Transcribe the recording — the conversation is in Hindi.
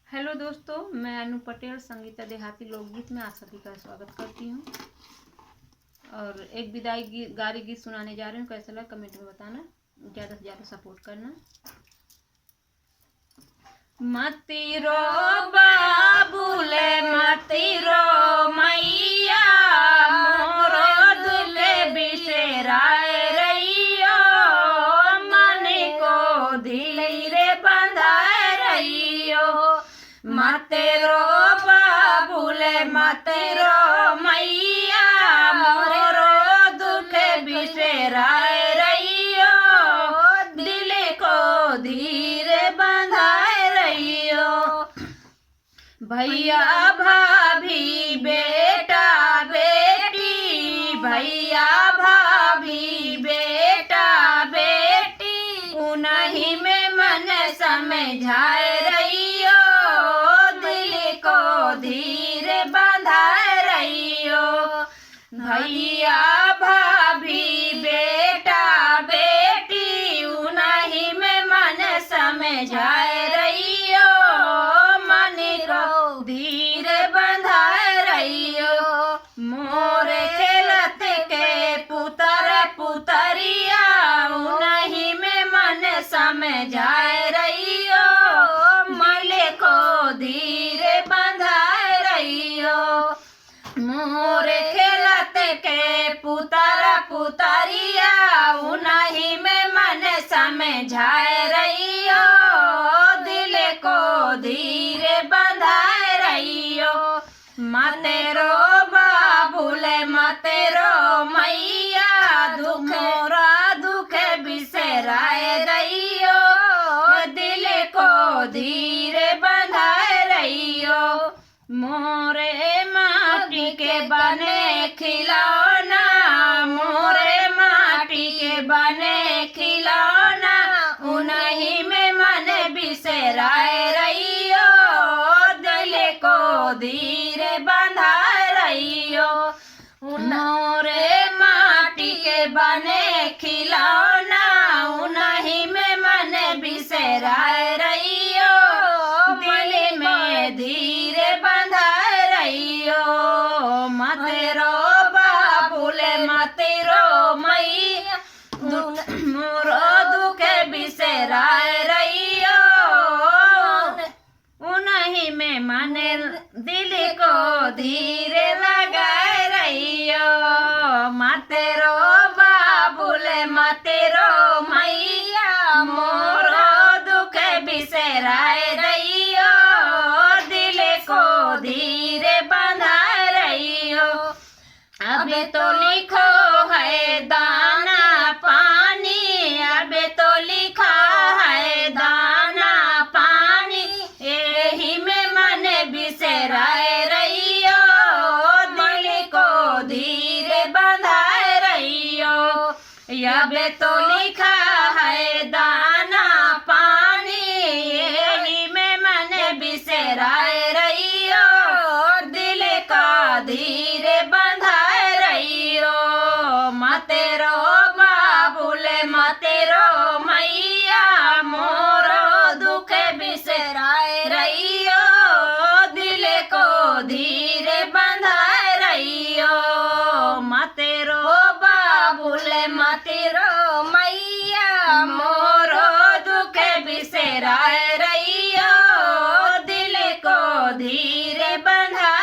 हेलो दोस्तों, मैं अनु पटेल संगीता देहाती लोकगीत में आप सभी का स्वागत करती हूँ और एक विदाई गारी गीत सुनाने जा रही हूँ। कैसा लगा कमेंट में बताना, ज़्यादा से ज़्यादा सपोर्ट करना। मती रो बाबूले मती रो मैया, मोरो दुले बिसेराए रहियो, मन को धीरे बंधाए रहियो। मते रो बाबूले मते रो मैया, मोरो दुख बिसेराए रहियो, दिल को धीरे बंधाए रहियो। भैया भाभी बेटा बेटी, भैया भाभी बेटा बेटी, उन्हीं में मन समझाए रहियो, दिल को धीरे बंधाए रहियो। भैया भाभी बेटा बेटी, उन्हीं में मन समझाए रहियो, मन को धीरे बंधाए रहियो। मोरे खेलत के पुतर पुतरिया, उन्हीं में मन समझाए रहियो, मन को धीरे बंधाए रहियो। मोरे खेलत के पुतर पुतरिया, उन्हीं में मन समझाए रहियो, दिल को धीरे बंधाए रहियो। मतेरो बाबूले मतेरो मैया, दुखोरा दुख बिसराए रहियो, दिल को धीरे बंधाए रहियो। मोरे माटी के बने खिलौना, मोरे माटी के बने खिलौना, उन्हीं में मन बिसराए रहियो, दिल को धीरे बंधाए रहियो। मोरे माटी के बने खिलौना, उन्हीं में मन बिसराए रहियो, दिल में धीरे बंधाए रहियो। मतेरो बाबूले मतेरो मैया, मोरो दुख बिसराए रहियो, उन्हीं में मन दिल को धीरे लगाए रहियो। मतेरो बाबूले मतेरो मैया, मोरो दुख बिसराए रहियो, दिल को धीरे बंधाए रहियो। अब तो लिखो है दाना पानी, अब तो लिखा है दाना पानी, यही में मन बिसराए रहियो, दिल को धीरे बंधाए रहियो। अब तो लिखा है दाना पानी, यही में मन बिसराए रहियो, दिल का धीरे बंधाए रहियो। मतेरो बाबूले मतेरो मैया, मोरो दुख बिसराए रहियो, दिल को धीरे बंधाए रहियो। मतेरो बाबूले मतेरो मैया, मोरो दुख बिसराए रहियो, दिल को धीरे बंधाए